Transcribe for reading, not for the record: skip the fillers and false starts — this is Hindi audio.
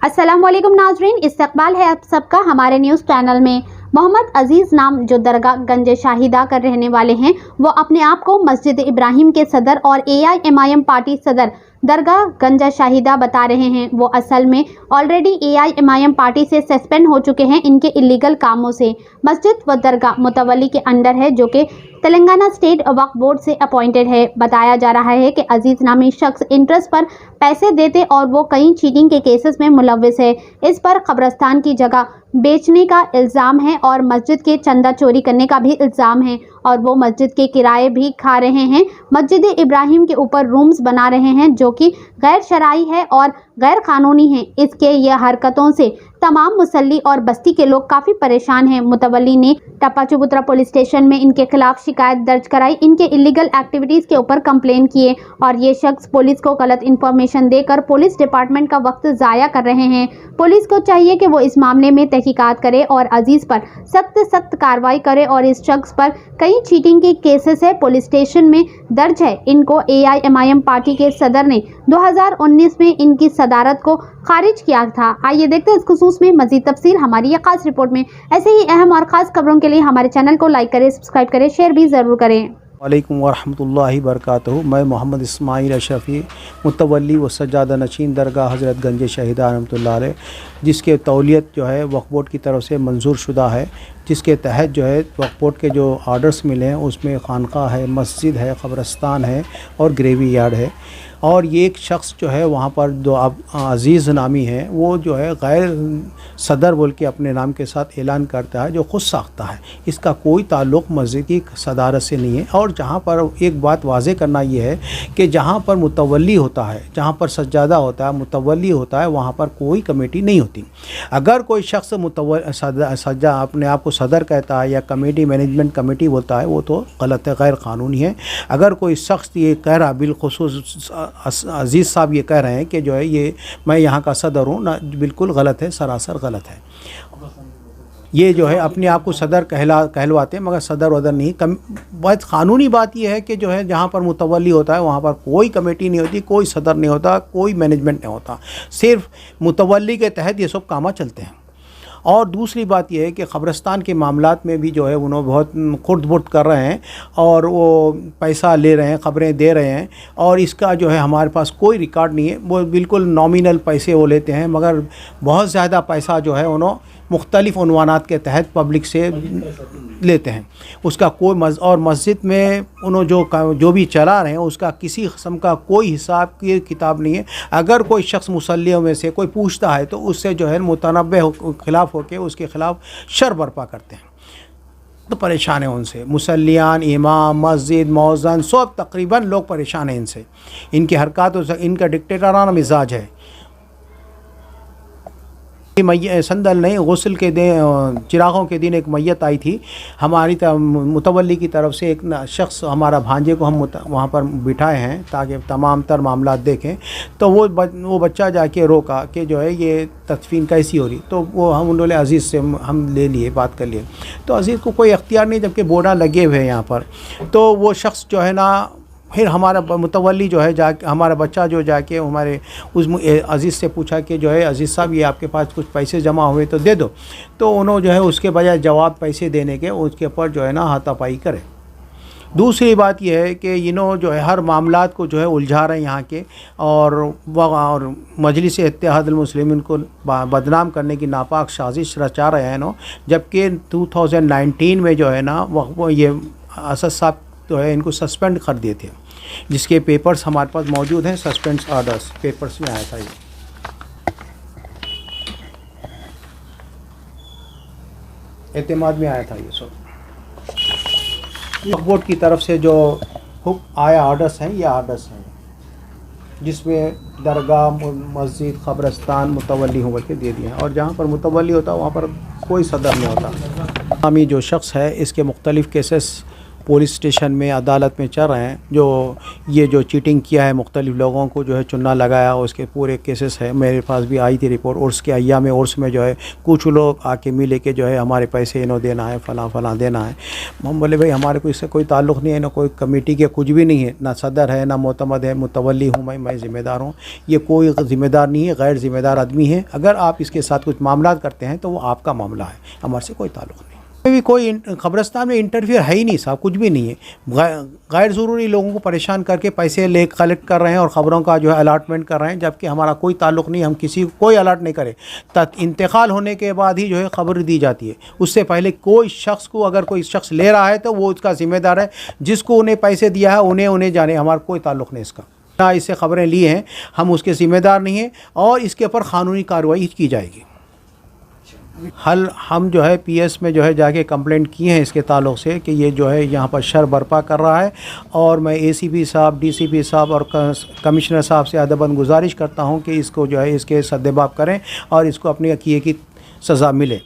अस्सलामुअलैकुम नाजरीन, इस्तकबाल है आप सबका हमारे न्यूज़ चैनल में। मोहम्मद अजीज़ नाम जो दरगाह गंज शाहिदा कर रहने वाले हैं, वो अपने आप को मस्जिद इब्राहिम के सदर और AIMIM पार्टी सदर दरगाह गंज शाहिदा बता रहे हैं। वो असल में ऑलरेडी AIMIM पार्टी से सस्पेंड हो चुके हैं इनके इलीगल कामों से। मस्जिद व दरगाह मुतवल्ली के अंडर है, जो कि तेलंगाना स्टेट वक्फ बोर्ड से अपॉइंटेड है। बताया जा रहा है कि अजीज़ नामी शख्स इंटरेस्ट पर पैसे देते और वो कई चीटिंग के केसेस में मुलव्विस है। इस पर कब्रस्तान की जगह बेचने का इल्ज़ाम है और मस्जिद के चंदा चोरी करने का भी इल्ज़ाम है, और वो मस्जिद के किराए भी खा रहे हैं। मस्जिद इब्राहिम के ऊपर रूम्स बना रहे हैं जो कि गैर शरई है और गैर कानूनी है। इसके ये हरकतों से तमाम मुसल्ली और बस्ती के लोग काफ़ी परेशान हैं। मुतवल्ली ने टप्पा चबूतरा पुलिस स्टेशन में इनके खिलाफ शिकायत दर्ज कराई, इनके इलीगल एक्टिविटीज़ के ऊपर कंप्लेन किए, और ये शख्स पुलिस को गलत इन्फॉर्मेशन देकर पुलिस डिपार्टमेंट का वक्त ज़ाया कर रहे हैं। पुलिस को चाहिए कि वो इस मामले में तहकीकात करे और अजीज़ पर सख्त कार्रवाई करे, और इस शख्स पर कई चीटिंग के केसेस है, पुलिस स्टेशन में दर्ज है। इनको AIMIM पार्टी के सदर ने 2019 में इनकी सदारत को खारिज किया था। आइए देखते हैं इस खुसूस में मजीद तफसील हमारी ये खास रिपोर्ट में। ऐसे ही अहम और ख़ास खबरों के लिए हमारे चैनल को लाइक करें, सब्सक्राइब करें, शेयर भी ज़रूर करें। वालेकुम वरहमतुल्लाहि वबरकातुहू। मैं मोहम्मद इस्माइल अशरफी मुतवल्ली व सज्जादा नशीन दरगाह हज़रत गंज शाहिदा रहमतुल्लाह अलैह, जिसके तौलियत जो है वक्फ बोर्ड की तरफ से मंजूर शुदा है, जिसके तहत जो है वक्फ बोर्ड के जो आर्डर्स मिले हैं उसमें खानका है, मस्जिद है, कब्रस्तान है और ग्रेवी यार्ड है। और ये एक शख्स जो है वहाँ पर जो अजीज़ नामी है, वो जो है गैर सदर बोल के अपने नाम के साथ ऐलान करता है, जो ख़ुद साख्ता है। इसका कोई ताल्लुक़ मस्जिद की सदारत से नहीं है। और जहाँ पर एक बात वाज़े करना ये है कि जहाँ पर मुतवल्ली होता है, जहाँ पर सज्जादा होता है, मुतवल्ली होता है, वहाँ पर कोई कमेटी नहीं होती। अगर कोई शख्स सज्जा अपने आप को सदर कहता है या कमेटी मैनेजमेंट कमेटी बोलता है, वो तो गलत है, गैर कानूनी है। अगर कोई शख्स ये कह रहा, बिलखुसूस अजीज़ साहब ये कह रहे हैं कि जो है ये मैं यहाँ का सदर हूँ, ना, बिल्कुल गलत है, सरासर गलत है। ये जो है अपने आप को सदर कहलवाते हैं, मगर सदर वदर नहीं। बहुत क़ानूनी बात यह है कि जो है जहाँ पर मुतवल्ली होता है वहाँ पर कोई कमेटी नहीं होती, कोई सदर नहीं होता, कोई मैनेजमेंट नहीं होता, सिर्फ मुतवल्ली के तहत ये सब काम चलते हैं। और दूसरी बात यह है कि क़ब्रस्तान के मामलात में भी जो है उन्होंने बहुत खुर्द-बुर्द कर रहे हैं और वो पैसा ले रहे हैं, ख़बरें दे रहे हैं, और इसका जो है हमारे पास कोई रिकॉर्ड नहीं है। वो बिल्कुल नॉमिनल पैसे वो लेते हैं, मगर बहुत ज़्यादा पैसा जो है उन्होंने मुख्तलिफ़ उन्वानात के तहत पब्लिक से लेते हैं। उसका कोई और मस्जिद में उन्होंने जो भी चला रहे हैं उसका किसी किस्म का कोई हिसाब की किताब नहीं है। अगर कोई शख्स मुसल्लियों में से कोई पूछता है तो उससे जो है मुतनब्बे खिलाफ़ होकर उसके ख़िलाफ़ शर बर्पा करते हैं। तो परेशान है उनसे, मुसल्लियान, इमाम, मस्जिद, मौज़न, सब तकरीबन लोग परेशान हैं इनसे। इनकी हरकत, इनका डिक्टेटराना मिजाज है। संदल नहीं, गुस्ल के दिन, चिरागों के दिन एक मैयत आई थी हमारी मुतवल्ली की तरफ से। एक शख्स, हमारा भांजे को हम वहाँ पर बिठाए हैं ताकि तमाम तर मामला देखें। तो वो बच्चा जाके रोका कि जो है ये तदफीन कैसी हो रही। तो वो हम उन्होंने अजीज़ से हम ले लिए, बात कर लिए। तो अजीज़ को कोई अख्तियार नहीं, जबकि बोर्डा लगे हुए हैं यहाँ पर। तो वो शख्स जो है ना, फिर हमारा मुतवल्ली जो है हमारा बच्चा जो जाके हमारे उस अजीज़ से पूछा कि जो है अजीज़ साहब ये आपके पास कुछ पैसे जमा हुए तो दे दो। तो उन्होंने जो है उसके बजाय जवाब पैसे देने के उसके ऊपर जो है ना हाथापाई करे। दूसरी बात यह है कि इन्हों जो है हर मामलात को जो है उलझा रहे हैं यहाँ के, और मजलिस इत्तेहादुल मुस्लिमीन को बदनाम करने की नापाक साजिश रचा रहे हैं इन्हों। जबकि 2019 में जो है ना वो ये असद साहब तो है इनको सस्पेंड कर दिए थे, जिसके पेपर्स हमारे पास मौजूद हैं। सस्पेंड ऑर्डर्स पेपर्स में आया था। ये एतमाद में आया था। ये सब वक्फ बोर्ड की तरफ से जो आया ऑर्डर्स हैं, ये ऑर्डर्स हैं जिसमें दरगाह, मस्जिद, क़ब्रस्तान मुतवल्ली होकर के दे दिए हैं। और जहाँ पर मुतवल्ली होता है वहाँ पर कोई सदर नहीं होता। नामी जो शख्स है इसके मुख्तलिफ़ केसेस पुलिस स्टेशन में अदालत में चल रहे हैं। जो चीटिंग किया है, मुख्तलिफ़ लोगों को जो है चुना लगाया, उसके पूरे केसेस है। मेरे पास भी आई थी रिपोर्ट। उर्स के अय्याम उर्स में जो है कुछ लोग आके मिले के जो है हमारे पैसे इन्हों देना है, फ़लाँ देना है। हम बोले भाई हमारे को इससे कोई ताल्लुक़ नहीं है, ना कोई कमेटी के कुछ भी नहीं है, ना सदर है, ना मोतमद है, मुतवल्ली हूँ मैं ज़िम्मेदार हूँ। ये कोई ज़िम्मेदार नहीं है, गैर ज़िम्मेदार आदमी है। अगर आप इसके साथ कुछ मामला करते हैं तो वो आपका मामला है, हमारे से कोई ताल्लुक़ नहीं। भी कोई क़ब्रिस्तान में इंटरफियर है ही नहीं साहब, कुछ भी नहीं है। गैर ज़रूरी लोगों को परेशान करके पैसे ले कलेक्ट कर रहे हैं और ख़बरों का जो है अलॉटमेंट कर रहे हैं, जबकि हमारा कोई ताल्लुक़ नहीं। हम किसी को कोई अलॉट नहीं करें। इंतकाल होने के बाद ही जो है ख़बर दी जाती है। उससे पहले कोई शख्स को, अगर कोई शख्स ले रहा है तो वो उसका ज़िम्मेदार है। जिसको उन्हें पैसे दिया है उन्हें जाने, हमारा कोई ताल्लुक़ नहीं इसका। ना इससे ख़बरें ली हैं, हम उसके ज़िम्मेदार नहीं हैं और इसके ऊपर क़ानूनी कार्रवाई की जाएगी। हम जो है पीएस में जो है जाके कंप्लेंट किए हैं इसके ताल्लुक़ से कि ये जो है यहाँ पर शर बर्पा कर रहा है। और मैं एसीपी साहब, डीसीपी साहब और कमिश्नर साहब से अदबन गुजारिश करता हूँ कि इसको जो है इसके सद्देबाब करें और इसको अपने किए की सज़ा मिले।